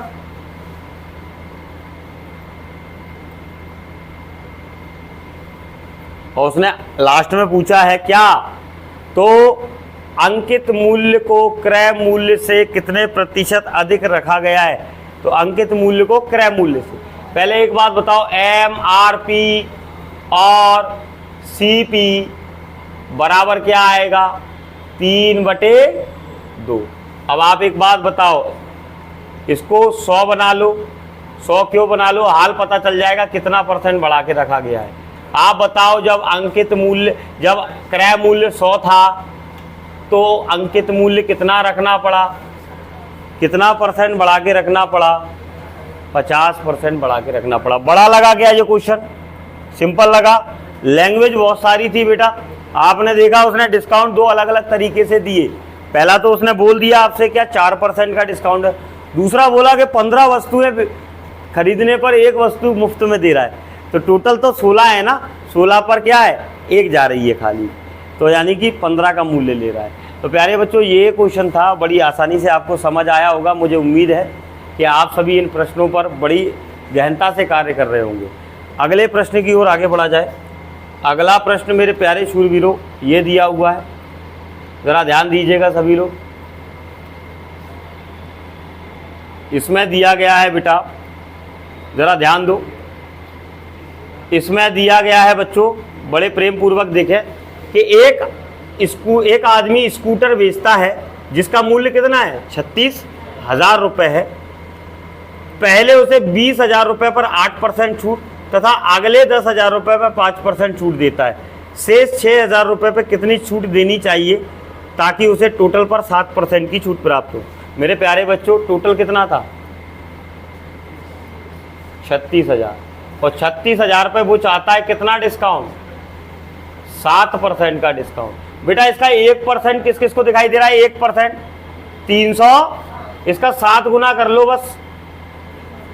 और उसने लास्ट में पूछा है क्या, तो अंकित मूल्य को क्रय मूल्य से कितने प्रतिशत अधिक रखा गया है। तो अंकित मूल्य को क्रय मूल्य से, पहले एक बात बताओ, एमआरपी और सीपी बराबर क्या आएगा, 3/2। अब आप एक बात बताओ, इसको 100 बना लो, 100 क्यों बना लो, हाल पता चल जाएगा कितना परसेंट बढ़ा के रखा गया है। आप बताओ, जब अंकित मूल्य, जब क्रय मूल्य 100 था तो अंकित मूल्य कितना रखना पड़ा, कितना परसेंट बढ़ा के रखना पड़ा, 50% बढ़ा के रखना पड़ा। बड़ा लगा क्या ये क्वेश्चन, सिंपल लगा। लैंग्वेज बहुत सारी थी बेटा, आपने देखा उसने डिस्काउंट 2 अलग अलग तरीके से दिए। पहला तो उसने बोल दिया आपसे क्या 4% का डिस्काउंट है, दूसरा बोला कि 15 वस्तुएं खरीदने पर एक वस्तु मुफ्त में दे रहा है। तो टोटल तो 16 है ना, 16 पर क्या है, 1 जा रही है खाली, तो यानी कि 15 का मूल्य ले रहा है। तो प्यारे बच्चों ये क्वेश्चन था, बड़ी आसानी से आपको समझ आया होगा। मुझे उम्मीद है कि आप सभी इन प्रश्नों पर बड़ी गहनता से कार्य कर रहे होंगे। अगले प्रश्न की ओर आगे बढ़ा जाए। अगला प्रश्न मेरे प्यारे शूरवीरों ये दिया हुआ है, ज़रा ध्यान दीजिएगा सभी लोग। इसमें दिया गया है बेटा, ज़रा ध्यान दो, इसमें दिया गया है बच्चों, बड़े प्रेम पूर्वक देखें कि एक आदमी स्कूटर बेचता है जिसका मूल्य कितना है, 36,000 रुपये है। पहले उसे 20,000 रुपये पर 8% छूट तथा अगले 10,000 रुपये पर 5% छूट देता है। शेष 6,000 रुपये पर कितनी छूट देनी चाहिए ताकि उसे टोटल पर 7% की छूट प्राप्त हो। मेरे प्यारे बच्चों टोटल कितना था, 36,000, और 36,000 पे वो चाहता है कितना डिस्काउंट, 7% का डिस्काउंट। बेटा इसका 1% किस किस को दिखाई दे रहा है, 1% 300, इसका 7 गुना कर लो बस,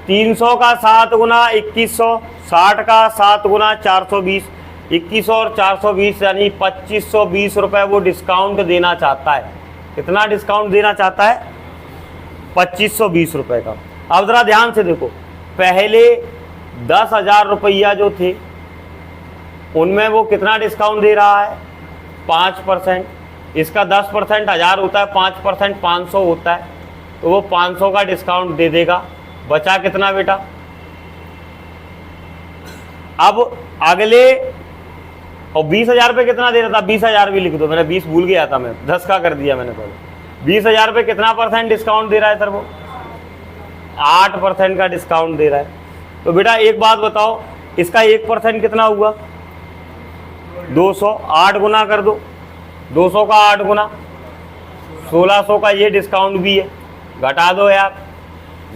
300 का 7 गुना 2100, 60 का 7 गुना 420, 2100 और 420 यानी 2520 रुपये वो डिस्काउंट देना चाहता है। कितना डिस्काउंट देना चाहता है, 2520 रुपये का। अब ज़रा ध्यान से देखो, पहले 10,000 रुपया जो थे उनमें वो कितना डिस्काउंट दे रहा है, 5%। इसका 10% 1000 होता है, 5% 500 होता है, तो वो 500 का डिस्काउंट दे देगा। बचा कितना बेटा, अब अगले और 20,000 रुपये कितना दे रहा था, 20,000 भी लिख दो, मैंने 20 भूल गया था, मैं 10 का कर दिया मैंने पहले। 20,000 रुपये कितना % डिस्काउंट दे रहा है सर वो, 8% का डिस्काउंट दे रहा है। तो बेटा एक बात बताओ, इसका 1% कितना हुआ, 200, 8 गुना कर दो, 200 का 8 गुना 1600 का ये डिस्काउंट भी है, घटा दो यार,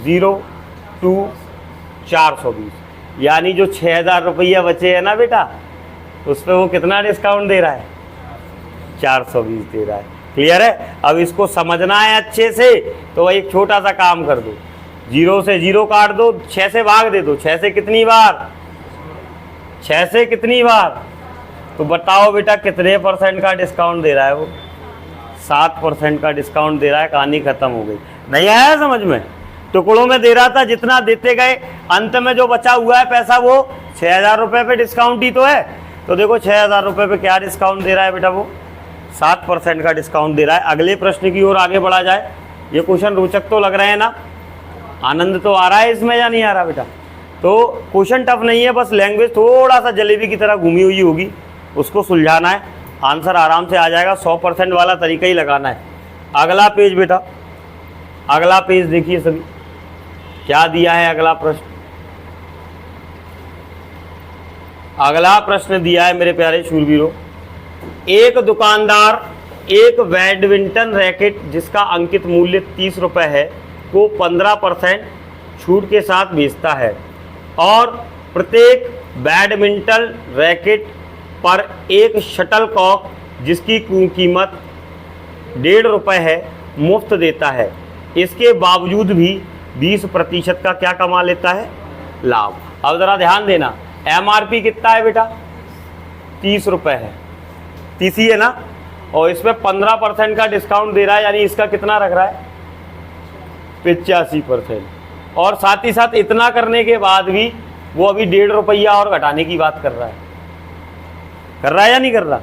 0 2 420, यानी जो 6,000 रुपया बचे हैं ना बेटा, उस पर वो कितना डिस्काउंट दे रहा है, 420 दे रहा है। क्लियर है? अब इसको समझना है अच्छे से, तो एक छोटा सा काम कर दो, 0 से 0 काट दो, 6 से भाग दे दो, 6 से कितनी बार, 6 से कितनी बार, तो बताओ बेटा कितने % का डिस्काउंट दे रहा है वो, 7% का डिस्काउंट दे रहा है। कहानी खत्म हो गई। नहीं आया समझ में? टुकड़ों में दे रहा था, जितना देते गए अंत में जो बचा हुआ है पैसा वो 6,000 रुपये पे डिस्काउंट ही तो है। तो देखो 6,000 रुपये पे क्या डिस्काउंट दे रहा है बेटा, वो 7% का डिस्काउंट दे रहा है। अगले प्रश्न की ओर आगे बढ़ा जाए। ये क्वेश्चन रोचक तो लग रहे हैं ना, आनंद तो आ रहा है इसमें या नहीं आ रहा बेटा? तो क्वेश्चन टफ नहीं है, बस लैंग्वेज थोड़ा सा जलेबी की तरह घूमी हुई होगी, उसको सुलझाना है, आंसर आराम से आ जाएगा। 100% वाला तरीका ही लगाना है। अगला पेज बेटा, अगला पेज देखिए सभी, क्या दिया है अगला प्रश्न। अगला प्रश्न दिया है मेरे प्यारे शूरवीरों, एक दुकानदार एक बैडमिंटन रैकेट जिसका अंकित मूल्य 30 रुपये है को 15% छूट के साथ बेचता है और प्रत्येक बैडमिंटन रैकेट पर एक शटलकॉक जिसकी कीमत 1.5 रुपये है मुफ्त देता है। इसके बावजूद भी 20% का क्या कमा लेता है, लाभ। अब ज़रा ध्यान देना, MRP कितना है बेटा, 30 रुपये है, 30 ही है ना, और इसमें 15% का डिस्काउंट दे रहा है, यानी इसका कितना रख रहा है, 85%। और साथ ही साथ इतना करने के बाद भी वो अभी 1.5 रुपया और घटाने की बात कर रहा है या नहीं कर रहा?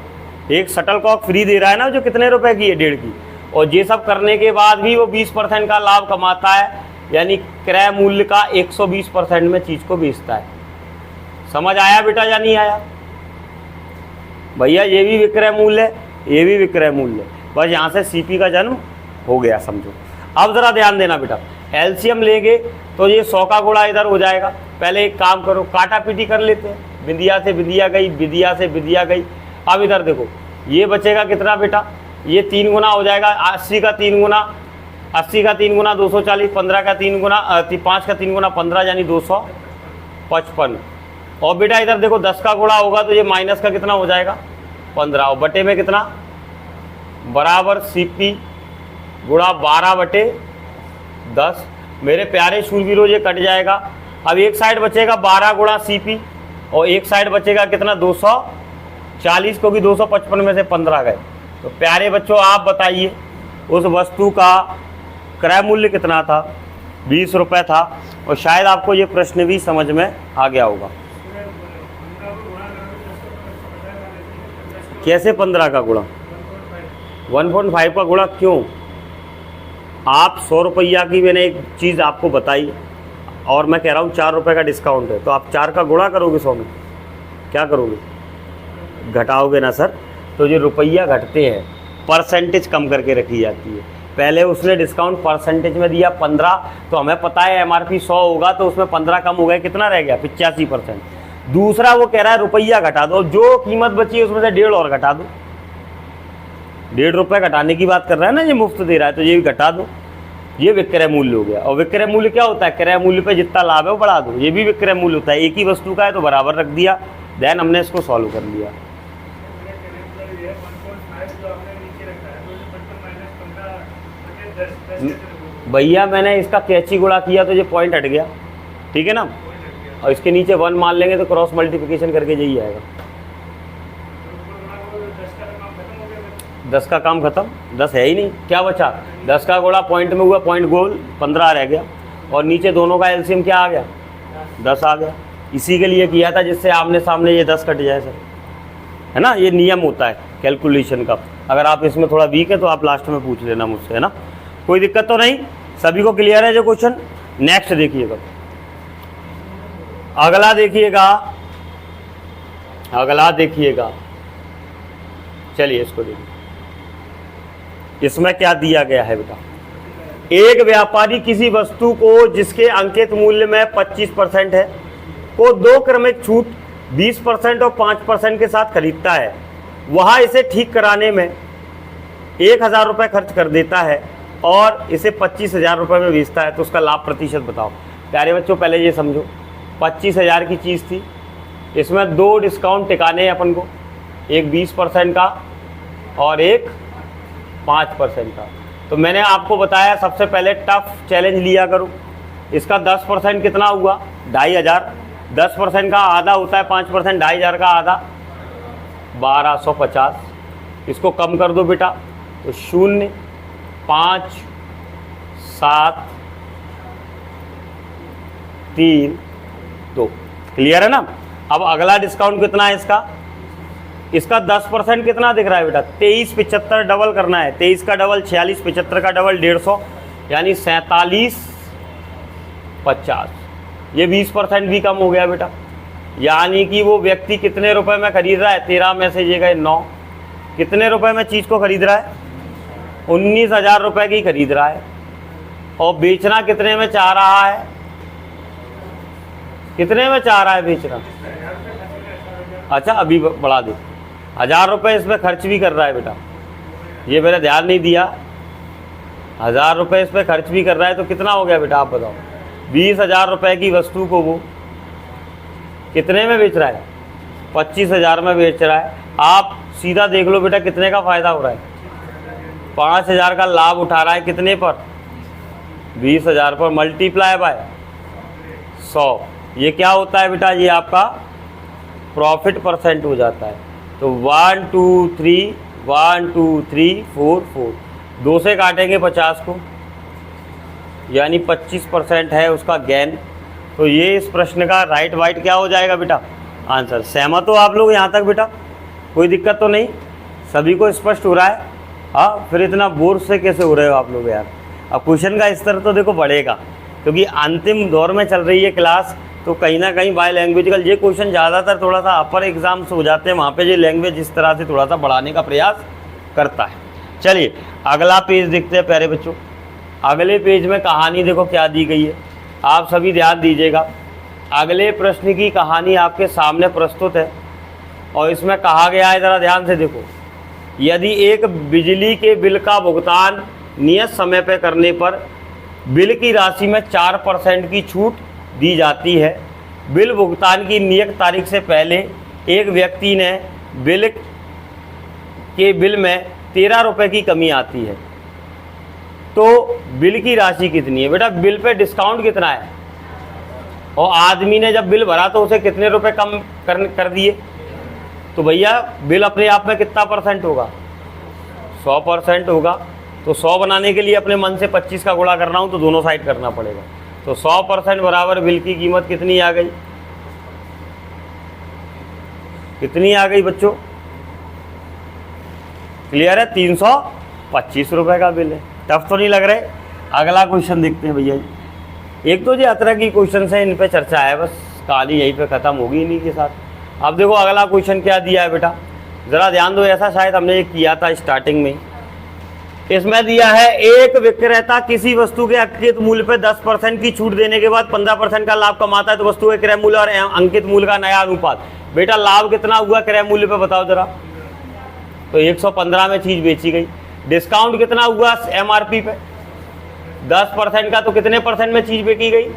एक शटलकॉक फ्री दे रहा है ना, जो कितने रुपए की है, 1.5 की, और ये सब करने के बाद भी वो 20% का लाभ कमाता है, यानी क्रय मूल्य का 120% में चीज़ को बेचता है। समझ आया बेटा या नहीं आया? भैया ये भी विक्रय मूल्य है, ये भी विक्रय मूल्य है, बस यहाँ से CP का जन्म हो गया समझो। अब ज़रा ध्यान देना बेटा, LCM लेंगे तो ये 100 का गुणा इधर हो जाएगा। पहले एक काम करो, काटा पीटी कर लेते हैं, बिंदिया से बिंदिया गई, बिंदिया से बिंदिया गई। अब इधर देखो, ये बचेगा कितना बेटा, ये 3 गुना हो जाएगा, 80 का 3 गुना, 80 का 3 गुना 240, 15 का 3 गुना 5 का 3 गुना 15, यानी 255। और बेटा इधर देखो 10 का गुणा होगा तो ये माइनस का कितना हो जाएगा, 15, और बटे में कितना, बराबर CP गुणा 12/10। मेरे प्यारे शूरवीरों ये कट जाएगा। अब एक साइड बचेगा 12 गुणा CP और एक साइड बचेगा कितना, 240, क्योंकि 255 में से 15 गए। तो प्यारे बच्चों आप बताइए, उस वस्तु का क्रय मूल्य कितना था, 20 रुपये था। और शायद आपको ये प्रश्न भी समझ में आ गया होगा। कैसे 15 का गुणा, 1.5 का गुणा क्यों? आप 100 रुपया की मैंने एक चीज़ आपको बताई और मैं कह रहा हूँ 4 रुपये का डिस्काउंट है, तो आप 4 का गुणा करोगे 100 में, क्या करोगे, घटाओगे ना सर। तो जो रुपया घटते हैं परसेंटेज कम करके रखी जाती है। पहले उसने डिस्काउंट परसेंटेज में दिया 15, तो हमें पता है MRP 100 होगा, तो उसमें 15 कम हो गया, कितना रह गया, 85%। दूसरा वो कह रहा है रुपया घटा दो, जो कीमत बची है उसमें से 1.5 और घटा दो, 1.5 रुपये घटाने की बात कर रहा है ना, ये मुफ्त दे रहा है तो ये भी घटा दो। ये विक्रय मूल्य हो गया। और विक्रय मूल्य क्या होता है, क्रय मूल्य पे जितना लाभ है वो बढ़ा दो, ये भी विक्रय मूल्य होता है। एक ही वस्तु का है तो बराबर रख दिया, देन हमने इसको सॉल्व कर लिया। भैया मैंने इसका कैची गुणा किया तो ये पॉइंट हट गया, ठीक है ना, और इसके नीचे 1 मान लेंगे तो क्रॉस मल्टीप्लिकेशन करके यही आएगा। 10 का काम खत्म, 10 है ही नहीं, क्या बचा, 10 का गुणा पॉइंट में हुआ, पॉइंट गोल 15 रह गया, और नीचे दोनों का LCM क्या आ गया, 10 आ गया। इसी के लिए किया था जिससे आमने सामने ये 10 कट जाए सर, है ना, ये नियम होता है कैलकुलेशन का। अगर आप इसमें थोड़ा वीक है तो आप लास्ट में पूछ लेना मुझसे, है ना, कोई दिक्कत तो नहीं, सभी को क्लियर है जो क्वेश्चन। नेक्स्ट देखिएगा, अगला देखिएगा, अगला देखिएगा, चलिए इसको देखिए, इसमें क्या दिया गया है बेटा। एक व्यापारी किसी वस्तु को जिसके अंकित मूल्य में 25% है को 2 क्रमिक छूट 20% और 5% के साथ खरीदता है। वह इसे ठीक कराने में 1000 रुपये खर्च कर देता है और इसे 25,000 रुपये में बेचता है, तो उसका लाभ प्रतिशत बताओ। प्यारे बच्चों पहले ये समझो, 25,000 की चीज़ थी, इसमें 2 डिस्काउंट टिकाने हैं अपन को, एक 20% का और एक 5% का। तो मैंने आपको बताया सबसे पहले टफ चैलेंज लिया करो। इसका 10% कितना हुआ, 2,500। 10% का आधा होता है 5%, 2,500 का आधा 1,250। इसको कम कर दो बेटा, तो 0, 5, 7, 3, 2। क्लियर है ना। अब अगला डिस्काउंट कितना है इसका, इसका 10% कितना दिख रहा है बेटा, 23,75 डबल करना है। 23 का डबल 46, 75 का डबल 150, यानी 47,50। ये 20% भी कम हो गया बेटा, यानी कि वो व्यक्ति कितने रुपए में खरीद रहा है, 13 में से ये गए 9, कितने रुपए में चीज़ को खरीद रहा है, 19,000 रुपये की खरीद रहा है, और बेचना कितने में चाह रहा है, कितने में चाह रहा है बेचना। अच्छा अभी बढ़ा दे, 1,000 रुपये इसमें खर्च भी कर रहा है बेटा, ये मैंने ध्यान नहीं दिया। 1,000 रुपये इस पर खर्च भी कर रहा है, तो कितना हो गया बेटा आप बताओ। 20,000 रुपये की वस्तु को वो कितने में बेच रहा है, 25,000 में बेच रहा है। आप सीधा देख लो बेटा कितने का फ़ायदा हो रहा है, 5,000 का लाभ उठा रहा है, कितने पर, 20,000 पर, मल्टीप्लाई बाय 100। ये क्या होता है बेटा, ये आपका प्रॉफिट परसेंट हो जाता है। तो 1 2 3 1 2 3 4 4, 2 से काटेंगे 50 को, यानी 25% है उसका गेन। तो ये इस प्रश्न का राइट वाइट क्या हो जाएगा बेटा, आंसर। सहमत हो आप लोग यहाँ तक बेटा, कोई दिक्कत तो नहीं, सभी को स्पष्ट हो रहा है। हाँ, फिर इतना बोर से कैसे हो रहे हो आप लोग यार। अब क्वेश्चन का स्तर तो देखो बढ़ेगा, क्योंकि अंतिम दौर में चल रही है क्लास, तो कहीं ना कहीं बाय लैंग्वेजिकल ये क्वेश्चन ज़्यादातर थोड़ा सा अपर एग्जाम्स हो जाते हैं, वहाँ पे ये लैंग्वेज इस तरह से थोड़ा सा बढ़ाने का प्रयास करता है। चलिए अगला पेज देखते हैं प्यारे बच्चों। अगले पेज में कहानी देखो क्या दी गई है, आप सभी ध्यान दीजिएगा। अगले प्रश्न की कहानी आपके सामने प्रस्तुत है, और इसमें कहा गया है, ज़रा ध्यान से देखो। यदि एक बिजली के बिल का भुगतान नियत समय पर करने पर बिल की राशि में 4% की छूट दी जाती है, बिल भुगतान की नियत तारीख से पहले एक व्यक्ति ने बिल में 13 रुपये की कमी आती है, तो बिल की राशि कितनी है बेटा। बिल पे डिस्काउंट कितना है, और आदमी ने जब बिल भरा तो उसे कितने रुपए कम कर दिए, तो भैया बिल अपने आप में कितना परसेंट होगा, 100% होगा। तो 100 बनाने के लिए अपने मन से 25 का गुणा करना हो तो दोनों साइड करना पड़ेगा। तो 100% बराबर बिल की कीमत कितनी आ गई, कितनी आ गई बच्चों, क्लियर है, 325 रुपये का बिल है। टफ तो नहीं लग रहे। अगला क्वेश्चन देखते हैं भैया जी। एक तो जो अतरा की क्वेश्चन है इन पे चर्चा है, बस कहानी यहीं पे ख़त्म होगी इन्हीं के साथ। अब देखो अगला क्वेश्चन क्या दिया है बेटा, ज़रा ध्यान दो। ऐसा शायद हमने ये किया था स्टार्टिंग में। इसमें दिया है एक विक्रेता किसी वस्तु के अंकित मूल्य पर 10% की छूट देने के बाद 15% का लाभ कमाता है, तो वस्तु के क्रय मूल्य और अंकित मूल्य का नया अनुपात। बेटा लाभ कितना हुआ क्रय मूल्य पे बताओ जरा। तो 115 में चीज़ बेची गई। डिस्काउंट कितना हुआ एमआरपी पे, 10% का, तो कितने परसेंट में चीज़ बेची गई,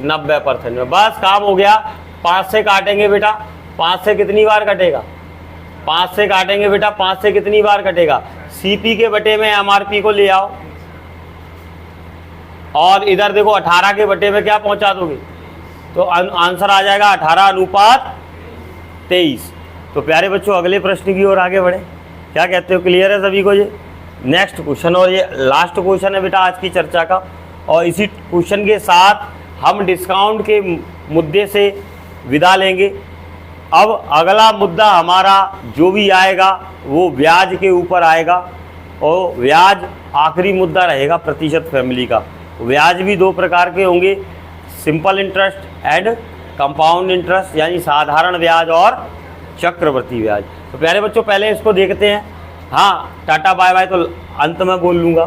90% में। बस काम हो गया। 5 से काटेंगे बेटा, 5 से कितनी बार कटेगा, 5 से काटेंगे बेटा, 5 से कितनी बार कटेगा, सीपी के बटे में एमआरपी को ले आओ, और इधर देखो 18 के बटे में क्या पहुंचा दोगे, तो आंसर आ जाएगा 18:23। तो प्यारे बच्चों अगले प्रश्न की ओर आगे बढ़े, क्या कहते हो, क्लियर है सभी को ये। नेक्स्ट क्वेश्चन, और ये लास्ट क्वेश्चन है बेटा आज की चर्चा का, और इसी क्वेश्चन के साथ हम डिस्काउंट के मुद्दे से विदा लेंगे। अब अगला मुद्दा हमारा जो भी आएगा वो ब्याज के ऊपर आएगा, और ब्याज आखिरी मुद्दा रहेगा प्रतिशत फैमिली का। ब्याज भी 2 प्रकार के होंगे, simple interest and compound interest, यानी साधारण ब्याज और चक्रवृद्धि ब्याज। तो प्यारे बच्चों पहले इसको देखते हैं। हाँ, टाटा बाय बाय तो अंत में बोल लूँगा,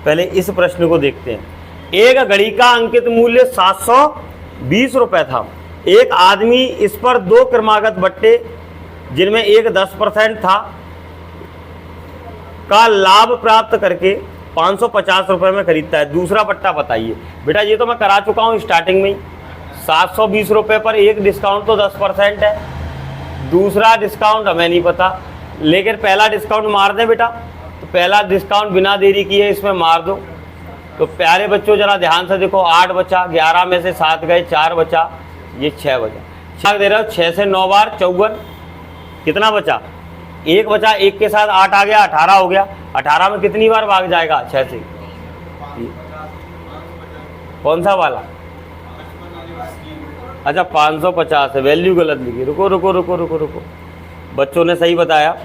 पहले इस प्रश्न को देखते हैं। एक घड़ी का अंकित मूल्य 720 रुपये था। एक आदमी इस पर 2 क्रमागत बट्टे, जिनमें एक 10% था, का लाभ प्राप्त करके 550 रुपये में खरीदता है। दूसरा बट्टा बताइए। बेटा ये तो मैं करा चुका हूँ स्टार्टिंग में ही। 720 रुपये पर एक डिस्काउंट तो 10% है, दूसरा डिस्काउंट हमें नहीं पता, लेकिन पहला डिस्काउंट मार दें बेटा। तो पहला डिस्काउंट बिना देरी किए इसमें मार दो। तो प्यारे बच्चों जरा ध्यान से देखो, 8 बचा, 11 में से 7 गए, 4 बचा, ये 6 बचा। 6 दे रहे हो, 6 से 9 बार 54, कितना बचा? 1 बचा, 1 के साथ 8 आ गया, 18 हो गया। 18 में कितनी बार भाग जाएगा? 6 से। कौन सा वाला? अच्छा 550 है, वैल्यू गलत लिखी। रुको रुको रुको रुको रुको, बच्चों ने सही बताया।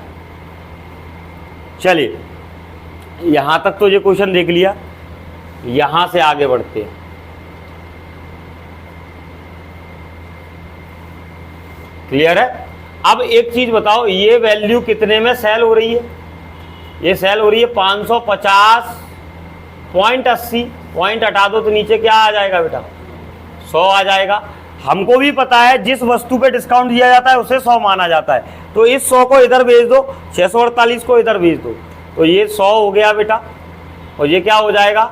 चलिए यहाँ तक तो ये क्वेश्चन देख लिया, यहाँ से आगे बढ़ते हैं। क्लियर है? अब एक चीज बताओ, ये वैल्यू कितने में सेल हो रही है? ये सेल हो रही है 550.80। पॉइंट हटा दो तो नीचे क्या आ जाएगा बेटा? 100 आ जाएगा। हमको भी पता है जिस वस्तु पे डिस्काउंट दिया जाता है उसे 100 माना जाता है, तो इस 100 को इधर भेज दो, 648 को इधर भेज दो, तो ये 100 हो गया बेटा। और ये क्या हो जाएगा?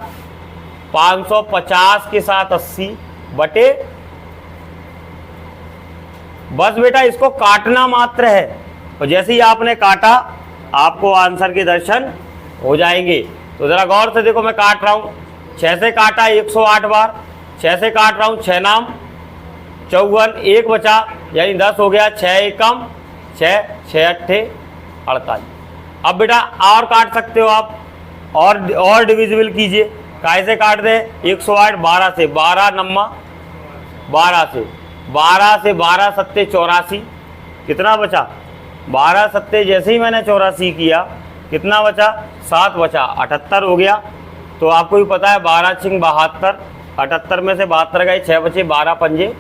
550 के साथ 80 बटे, बस बेटा इसको काटना मात्र है। और जैसे ही आपने काटा आपको आंसर के दर्शन हो जाएंगे। तो जरा गौर से देखो, मैं काट रहा हूँ। 6 से काटा 108 बार, 6 से काट रहा हूँ, 6 नाम 54, 1 बचा यानी 10 हो गया, 6 1 कम 6, 6 अट्ठे 48। अब बेटा और काट सकते हो आप, और डिविजिबल कीजिए। कैसे काट दें? 108 12 से, 12 नम्मा 12 से, 12 से 12 सत्ते 84, कितना बचा? 12 सत्ते, जैसे ही मैंने 84 किया कितना बचा? 7 बचा, 78 हो गया। तो आपको भी पता है 12 छिंग 72, 78 में से 72 गए, 6 बचे, 12 पंजे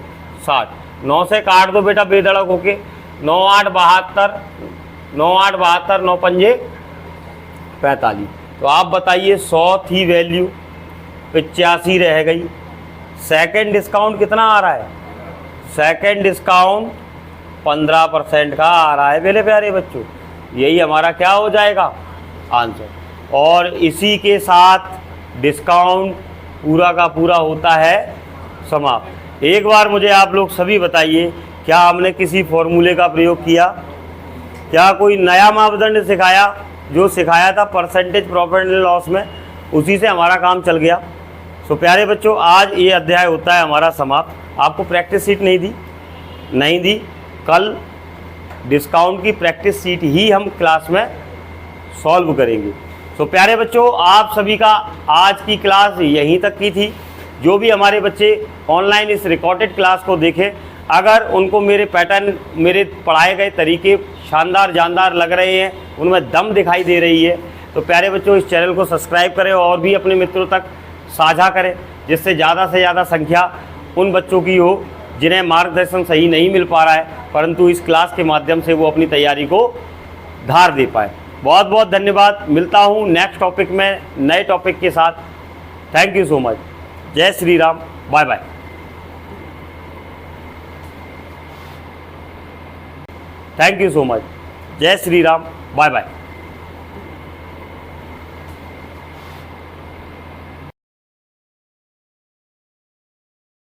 60। 9 से काट दो बेटा बेधड़क होके, 9 8 72, 9 8 72, 9 पंजे 45। तो आप बताइए 100 थी वैल्यू, 85 रह गई। सेकंड डिस्काउंट कितना आ रहा है? सेकंड डिस्काउंट 15% का आ रहा है मेरे प्यारे बच्चों। यही हमारा क्या हो जाएगा? आंसर। और इसी के साथ डिस्काउंट पूरा का पूरा होता है समाप्त। एक बार मुझे आप लोग सभी बताइए, क्या हमने किसी फॉर्मूले का प्रयोग किया? क्या कोई नया मापदंड सिखाया? जो सिखाया था परसेंटेज प्रॉफिट एंड लॉस में, उसी से हमारा काम चल गया। सो प्यारे बच्चों, आज ये अध्याय होता है हमारा समाप्त। आपको प्रैक्टिस सीट नहीं दी, कल डिस्काउंट की प्रैक्टिस सीट ही हम क्लास में सॉल्व करेंगे। सो प्यारे बच्चों, आप सभी का आज की क्लास यहीं तक की थी। जो भी हमारे बच्चे ऑनलाइन इस रिकॉर्डेड क्लास को देखें, अगर उनको मेरे पैटर्न, मेरे पढ़ाए गए तरीके शानदार जानदार लग रहे हैं, उनमें दम दिखाई दे रही है, तो प्यारे बच्चों इस चैनल को सब्सक्राइब करें और भी अपने मित्रों तक साझा करें, जिससे ज़्यादा से ज़्यादा संख्या उन बच्चों की हो जिन्हें मार्गदर्शन सही नहीं मिल पा रहा है, परंतु इस क्लास के माध्यम से वो अपनी तैयारी को धार दे पाए। बहुत बहुत धन्यवाद। मिलता हूँ नेक्स्ट टॉपिक में नए टॉपिक के साथ। Thank you so much. जय Shri Ram. Bye bye. Thank you so much. जय श्री राम। Bye bye.